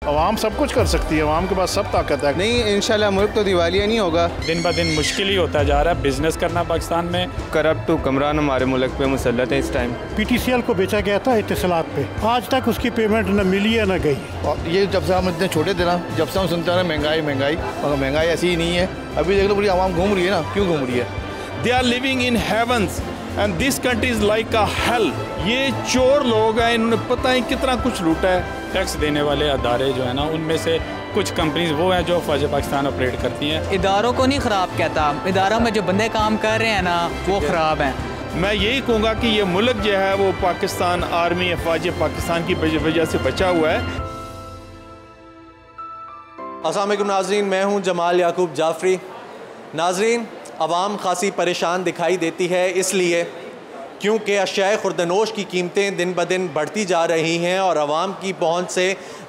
अवाम सब कुछ कर सकती है, अवाम के पास सब ताकत है। नहीं, इंशाल्लाह मुल्क तो दिवालिया नहीं होगा। दिन ब दिन मुश्किल ही होता जा रहा है बिज़नेस करना पाकिस्तान में। करप्ट हुक्मरान हमारे मुल्क पे मुसल्लत है इस टाइम। PTCL को बेचा गया था इत्तिसालात पे, आज तक उसकी पेमेंट न मिली है न गई। और ये जब से हम इतने छोटे थे ना, जब से हम सुनते हैं महंगाई महंगाई, मगर महंगाई ऐसी ही नहीं है। अभी देख लो पूरी आवाम घूम रही है ना, क्यों घूम रही है? They are living in heavens and this country is like a hell. ये चोर लोग हैं, इन्होंने पता है कितना कुछ लूटा है। टैक्स देने वाले अदारे जो है ना, उनमें से कुछ कंपनीज वो हैं जो फ़ौज पाकिस्तान ऑपरेट करती हैं। इदारों को नहीं ख़राब कहता, इदारों में जो बंदे काम कर रहे हैं ना वो ख़राब हैं। मैं यही कहूँगा कि ये मुल्क जो है वो पाकिस्तान आर्मी फ़ौज पाकिस्तान की वजह से बचा हुआ है। अस्सलाम वालेकुम नाज़रीन, मैं हूँ जमाल याकूब जाफ़री। नाज़रीन, अवाम खासी परेशान दिखाई देती है इसलिए क्योंकि अशियाए खुर्दनोश की कीमतें दिन ब दिन बढ़ती जा रही हैं और अवाम की पहुँच से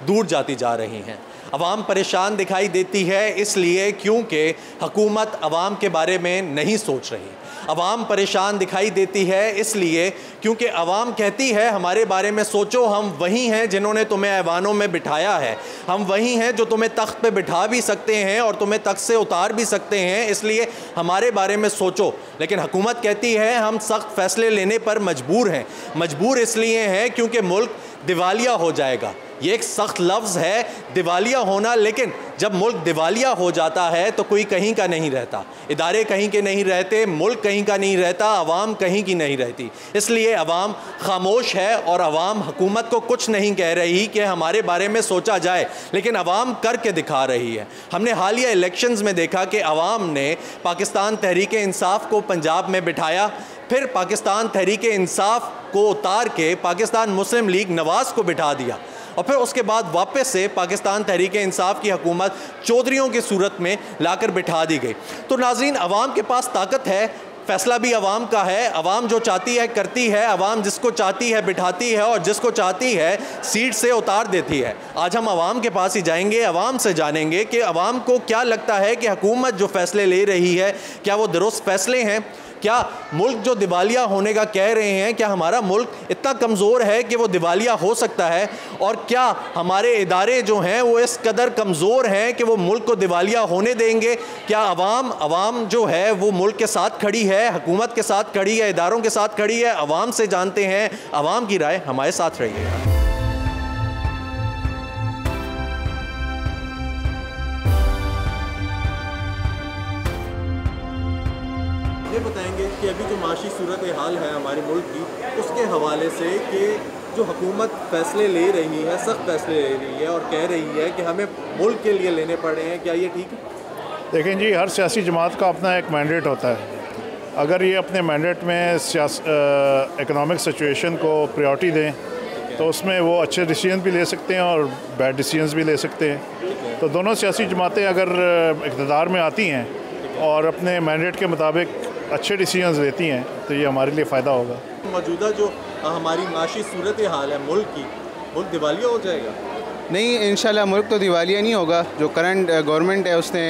दूर जाती जा रही हैं। अवाम परेशान दिखाई देती है इसलिए क्योंकि हुकूमत अवाम के बारे में नहीं सोच रही। अवाम परेशान दिखाई देती है इसलिए क्योंकि अवाम कहती है हमारे बारे में सोचो, हम वही हैं जिन्होंने तुम्हें ऐवानों में बिठाया है, हम वही हैं जो तुम्हें तख्त पे बिठा भी सकते हैं और तुम्हें तख्त से उतार भी सकते हैं, इसलिए हमारे बारे में सोचो। लेकिन हुकूमत कहती है हम सख्त फ़ैसले लेने पर मजबूर हैं। मजबूर इसलिए हैं क्योंकि मुल्क दिवालिया हो जाएगा। ये एक सख्त लफ्ज़ है दिवालिया होना, लेकिन जब मुल्क दिवालिया हो जाता है तो कोई कहीं का नहीं रहता, इदारे कहीं के नहीं रहते, मुल्क कहीं का नहीं रहता, अवाम कहीं की नहीं रहती। इसलिए अवाम खामोश है और अवाम हुकूमत को कुछ नहीं कह रही कि हमारे बारे में सोचा जाए, लेकिन अवाम करके दिखा रही है। हमने हालिया इलेक्शंस में देखा कि अवाम ने पाकिस्तान तहरीक इंसाफ को पंजाब में बिठाया, फिर पाकिस्तान तहरीक इंसाफ को उतार के पाकिस्तान मुस्लिम लीग नवाज़ को बिठा दिया और फिर उसके बाद वापस से पाकिस्तान तहरीक इंसाफ की हुकूमत चौधरियों की सूरत में लाकर बिठा दी गई। तो नाज़रीन, अवाम के पास ताकत है, फ़ैसला भी अवाम का है, अवाम जो चाहती है करती है, अवाम जिसको चाहती है बिठाती है और जिसको चाहती है सीट से उतार देती है। आज हम अवाम के पास ही जाएंगे, अवाम से जानेंगे कि अवाम को क्या लगता है कि हुकूमत जो फ़ैसले ले रही है क्या वो दुरुस्त फ़ैसले हैं। क्या मुल्क जो दिवालिया होने का कह रहे हैं, क्या हमारा मुल्क इतना कमज़ोर है कि वो दिवालिया हो सकता है, और क्या हमारे इदारे जो हैं वो इस कदर कमज़ोर हैं कि वो मुल्क को दिवालिया होने देंगे। क्या अवाम जो है वो मुल्क के साथ खड़ी है, हुकूमत के साथ खड़ी है, इदारों के साथ खड़ी है। अवाम से जानते हैं, अवाम की राय हमारे साथ रहिएगा। ये बताएंगे कि अभी जो माशी सूरत हाल है हमारे मुल्क की, उसके हवाले से कि जो हुकूमत फ़ैसले ले रही है, सख्त फ़ैसले ले रही है और कह रही है कि हमें मुल्क के लिए लेने पड़े हैं, क्या ये ठीक है? देखें जी, हर सियासी जमात का अपना एक मैंडेट होता है। अगर ये अपने मैंडेट में इकनॉमिक सिचुएशन को प्रायोरिटी दें तो उसमें वो अच्छे डिसीजन भी ले सकते हैं और बैड डिसीजन भी ले सकते हैं। तो दोनों सियासी जमातें अगर इक़्तिदार में आती हैं और अपने मैंडेट के मुताबिक अच्छे डिसीजंस लेती हैं तो ये हमारे लिए फ़ायदा होगा। मौजूदा जो हमारी माशी सूरत हाल है मुल्क की, मुल्क दिवालिया हो जाएगा? नहीं, इंशाल्लाह मुल्क तो दिवालिया नहीं होगा। जो करंट गवर्नमेंट है उसने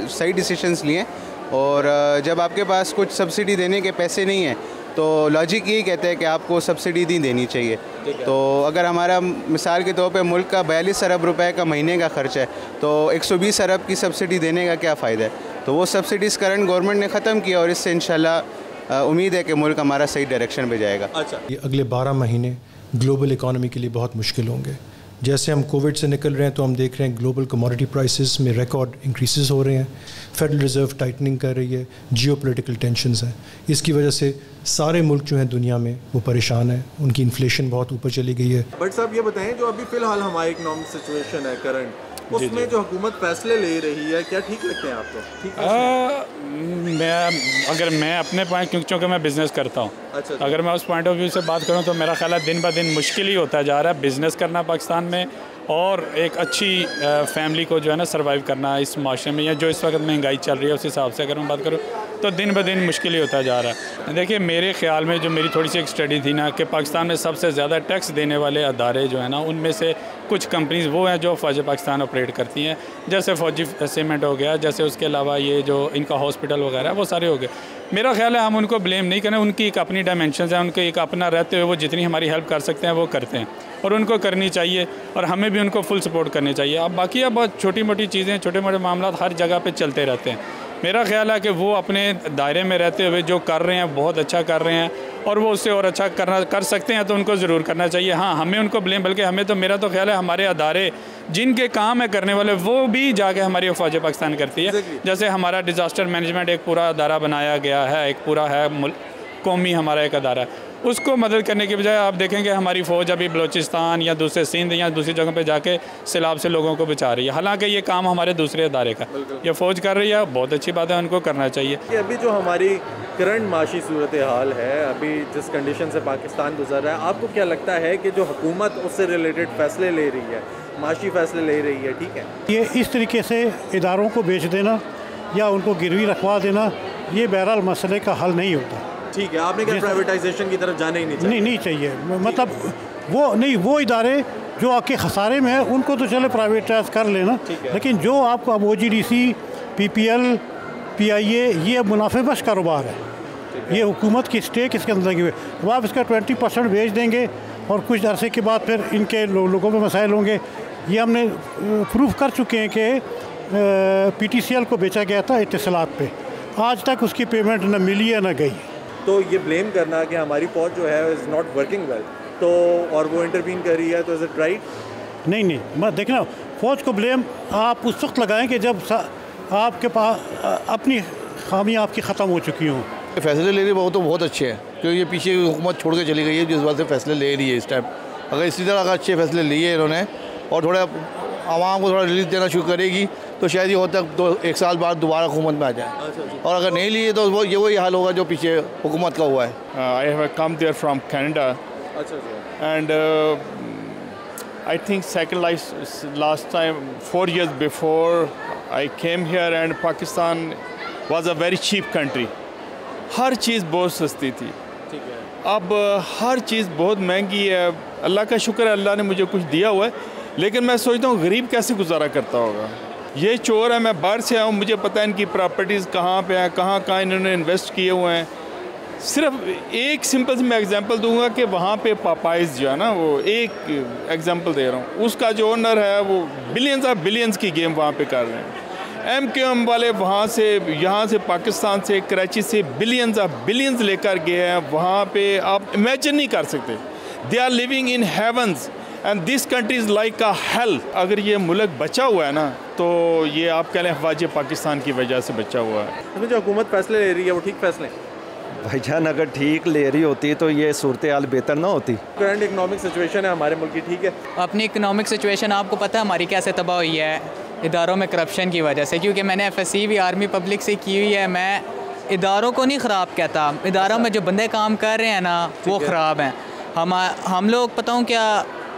सही डिसीजंस लिए, और जब आपके पास कुछ सब्सिडी देने के पैसे नहीं हैं तो लॉजिक यही कहते हैं कि आपको सब्सिडी नहीं देनी चाहिए। तो अगर हमारा मिसाल के तौर पे मुल्क का 42 अरब रुपए का महीने का खर्च है तो 120 अरब की सब्सिडी देने का क्या फ़ायदा है। तो वो सब्सिडीज़ करंट गवर्नमेंट ने ख़त्म किया और इससे इंशाल्लाह उम्मीद है कि मुल्क हमारा सही डायरेक्शन पे जाएगा। अच्छा, ये अगले 12 महीने ग्लोबल इकॉनमी के लिए बहुत मुश्किल होंगे। जैसे हम कोविड से निकल रहे हैं तो हम देख रहे हैं ग्लोबल कमोडिटी प्राइसेस में रिकॉर्ड इंक्रीसेस हो रहे हैं, फेडरल रिज़र्व टाइटनिंग कर रही है, जियोपॉलिटिकल टेंशन्स हैं। इसकी वजह से सारे मुल्क जो हैं दुनिया में वो परेशान हैं, उनकी इन्फ्लेशन बहुत ऊपर चली गई है। बट साहब ये बताएं, जो अभी फ़िलहाल हमारी इकनॉमिक सिचुएशन है करंट, उसमें जो हुकूमत फ़ैसले ले रही है, क्या ठीक लगते हैं आपको? ठीक मैं अपने पॉइंट, क्योंकि मैं बिज़नेस करता हूँ, अच्छा, अगर मैं उस पॉइंट ऑफ व्यू से बात करूँ तो मेरा ख्याल है दिन ब दिन मुश्किल ही होता जा रहा है बिज़नेस करना पाकिस्तान में, और एक अच्छी फैमिली को जो है ना सर्वाइव करना इस माशरे में, या जो इस वक्त महंगाई चल रही है उस हिसाब से अगर मैं बात करूँ तो दिन ब दिन मुश्किल ही होता जा रहा है। देखिए मेरे ख़्याल में जो मेरी थोड़ी सी एक स्टडी थी ना कि पाकिस्तान में सबसे ज़्यादा टैक्स देने वाले अदारे जो है ना उनमें से कुछ कंपनीज़ वो हैं जो फ़ौज पाकिस्तान ऑपरेट करती हैं, जैसे फ़ौजी सीमेंट हो गया, जैसे उसके अलावा ये जो इनका हॉस्पिटल वगैरह वो सारे हो गए। मेरा ख्याल है हम उनको ब्लेम नहीं करें, उनकी एक अपनी डायमेंशंस हैं, उनके एक अपना रहते हुए वो जितनी हमारी हेल्प कर सकते हैं वो करते हैं और उनको करनी चाहिए और हमें भी उनको फुल सपोर्ट करनी चाहिए। अब बाकी अब छोटी मोटी चीज़ें, छोटे मोटे मामला हर जगह पे चलते रहते हैं। मेरा ख्याल है कि वो अपने दायरे में रहते हुए जो कर रहे हैं बहुत अच्छा कर रहे हैं और वो उससे और अच्छा कर सकते हैं तो उनको ज़रूर करना चाहिए। हाँ, हमें उनको ब्लेम, बल्कि हमें तो मेरा तो ख्याल है हमारे अदारे जिनके काम है करने वाले वो भी जाके हमारी फ़ौज पाकिस्तान करती है। जैसे हमारा डिज़ास्टर मैनेजमेंट एक पूरा अदारा बनाया गया है, एक पूरा है कौमी हमारा एक अदारा है, उसको मदद करने के बजाय आप देखेंगे हमारी फ़ौज अभी बलूचिस्तान या दूसरे सिंध या दूसरी जगह पे जाके सैलाब से लोगों को बचा रही है। हालांकि ये काम हमारे दूसरे अदारे का ये फ़ौज कर रही है, बहुत अच्छी बात है, उनको करना चाहिए। कि अभी जो हमारी करंट माशी सूरत हाल है, अभी जिस कंडीशन से पाकिस्तान गुजर रहा है, आपको क्या लगता है कि जो हुकूमत उससे रिलेटेड फ़ैसले ले रही है, माशी फ़ैसले ले रही है, ठीक है, ये इस तरीके से इदारों को बेच देना या उनको गिरवी रखवा देना ये बहरहाल मसले का हल नहीं होता। ठीक है, आपने क्या प्राइवेटाइजेशन की तरफ जाना ही नहीं चाहिए? नहीं चाहिए, मतलब वो इदारे जो आपके खसारे में है उनको तो चले प्राइवेटाइज कर लेना, लेकिन जो आपको अब OGDC, PPL, PIA ये अब मुनाफेबश कारोबार है, ये हुकूमत की स्टेक इसके अंदर लगी हुई है। अब आप इसका 20% बेच देंगे और कुछ अरसे के बाद फिर इनके लोगों में मसाइल होंगे। ये हमने प्रूफ कर चुके हैं कि PTCL को बेचा गया था इत्तिसालात पे, आज तक उसकी पेमेंट न मिली है न गई। तो ये ब्लेम करना कि हमारी फौज जो है इज़ नॉट वर्किंग वेल, तो और वो इंटरवीन कर रही है, तो इज़ इट राइट? नहीं, मत देखना, फ़ौज को ब्लेम आप उस वक्त लगाएं कि जब आपके पास अपनी खामियाँ आपकी ख़त्म हो चुकी हों। फैसले ले रही वो तो बहुत अच्छे हैं, क्योंकि ये पीछे हुकूमत छोड़ के चली गई है जिस बात से फैसले ले रही है इस टाइम। अगर इसी तरह अगर अच्छे फैसले लिए इन्होंने और थोड़ा आवाम को थोड़ा रिलीफ देना शुरू करेगी तो शायद ये होता तक 1 साल बाद दोबारा हुकूमत में आ जाए, और अगर नहीं लिए तो वो ये वही हाल होगा जो पीछे हुकूमत का हुआ है। I have come there from Canada and I think second life last time 4 years before I came here and Pakistan was a very cheap country. हर चीज़ बहुत सस्ती थी, अब हर चीज़ बहुत महंगी है। अल्लाह का शुक्र है, अल्लाह ने मुझे कुछ दिया हुआ है, लेकिन मैं सोचता हूँ गरीब कैसे गुजारा करता होगा। ये चोर है, मैं बाहर से आऊँ, मुझे पता है इनकी प्रॉपर्टीज़ कहाँ पे हैं, कहाँ इन्होंने इन्वेस्ट किए हुए हैं। सिर्फ एक सिंपल से मैं एग्जांपल दूंगा कि वहाँ पे पापाइज जो है ना, वो एक एग्जांपल दे रहा हूँ, उसका जो ओनर है वो बिलियंस की गेम वहाँ पे कर रहे हैं। MQM वाले वहाँ से, यहाँ से, पाकिस्तान से, कराची से बिलियंस लेकर गए हैं वहाँ पे, आप इमेजिन नहीं कर सकते। They are living in heavens and this country is like a hell. अगर ये मुल्क बचा हुआ है ना तो ये आप कह लें फ़ौज पाकिस्तान की वजह से बचा हुआ है। इसमें जो हुकूमत फैसले ले रही है वो ठीक फैसले हैं? भाईजान अगर ठीक ले रही होती तो ये सूरत हाल बेहतर ना होती। करंट इकनॉमिक सिचुएशन है हमारे मुल्क की, ठीक है, अपनी इकनॉमिक सिचुएशन आपको पता है हमारी कैसे तबाह हुई है, इदारों में करप्शन की वजह से। क्योंकि मैंने FSC भी आर्मी पब्लिक से की हुई है, मैं इदारों को नहीं ख़राब कहता, इदारों में जो बंदे काम कर रहे हैं ना वो ख़राब हैं। हम लोग पता हूँ क्या,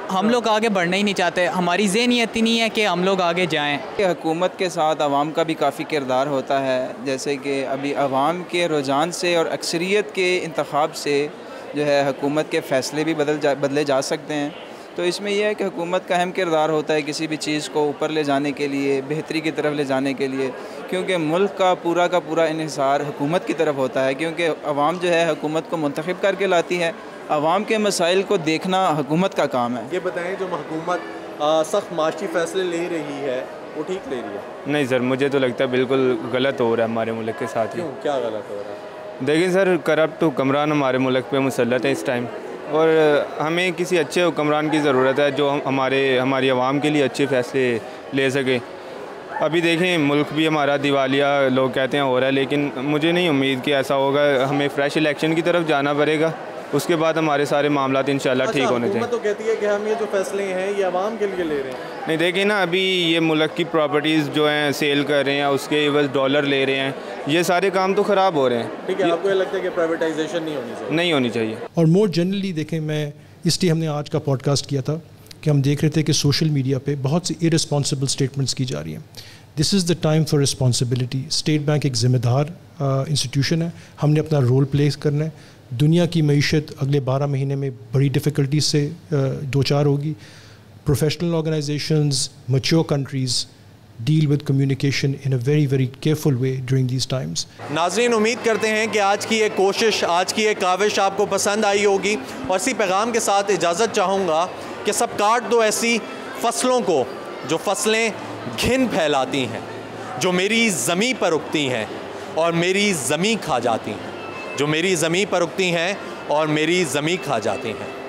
हम लोग आगे बढ़ना ही नहीं चाहते, हमारी ज़हनियत ही नहीं है कि हम लोग आगे जाएं। हुकूमत के साथ आवाम का भी काफ़ी किरदार होता है, जैसे कि अभी आवाम के रुझान से और अक्सरियत के इंतखाब से जो है हुकूमत के फ़ैसले भी बदले जा सकते हैं। तो इसमें यह है कि हुकूमत का अहम किरदार होता है किसी भी चीज़ को ऊपर ले जाने के लिए, बेहतरी की तरफ ले जाने के लिए, क्योंकि मुल्क का पूरा इन्हिसार हुकूमत की तरफ होता है, क्योंकि आवाम जो है हुकूमत को मुंतखब करके लाती है। आवाम के मसाइल को देखना हुकूमत का काम है। ये बताएं, जो हुकूमत सख्त माशी फ़ैसले ले रही है वो ठीक ले रही है? नहीं सर, मुझे तो लगता है बिल्कुल गलत हो रहा है हमारे मुल्क के साथ। क्यों, क्या गलत हो रहा है? देखिए सर, करप्ट हुक्मरान हमारे मुल्क पे मुसल्लत है इस टाइम, और हमें किसी अच्छे हुक्मरान की ज़रूरत है जो हमारी आवाम के लिए अच्छे फ़ैसले ले सके। अभी देखें, मुल्क भी हमारा दिवालिया लोग कहते हैं हो रहा है, लेकिन मुझे नहीं उम्मीद कि ऐसा होगा। हमें फ्रेश इलेक्शन की तरफ जाना पड़ेगा, उसके बाद हमारे सारे मामला इंशाल्लाह ठीक होने चाहिए। तो कहती है कि हम ये जो फैसले हैं ये आवाम के लिए ले रहे हैं। नहीं, देखिए ना, अभी ये मुल्क की प्रॉपर्टीज़ जो हैं सेल कर रहे हैं, उसके एवज़ डॉलर ले रहे हैं, ये सारे काम तो ख़राब हो रहे हैं। ठीक है, आपको ये लगता है कि प्राइवेटाइजेशन नहीं होनी चाहिए? नहीं होनी चाहिए। और मोर जनरली देखें, मैं इसलिए हमने आज का पॉडकास्ट किया था कि हम देख रहे थे कि सोशल मीडिया पे बहुत सी इररिस्पॉन्सिबल स्टेटमेंट्स की जा रही हैं। This is the time for responsibility. State bank एक ज़िम्मेदार इंस्टीट्यूशन है, हमने अपना रोल प्ले करना है। दुनिया की मईशत अगले 12 महीने में बड़ी डिफ़िकल्टी से दो चार होगी। Professional organisations, mature countries deal with communication in a very very careful way during these times. नाज़रीन, उम्मीद करते हैं कि आज की एक कोशिश, आज की एक काविश आपको पसंद आई होगी और इसी पैगाम के साथ इजाज़त चाहूँगा कि सब काट दो ऐसी फसलों को जो फसलें घिन फैलाती हैं, जो मेरी ज़मीं पर उगती हैं और मेरी ज़मीं खा जाती हैं, जो मेरी ज़मीं पर उगती हैं और मेरी ज़मीं खा जाती हैं।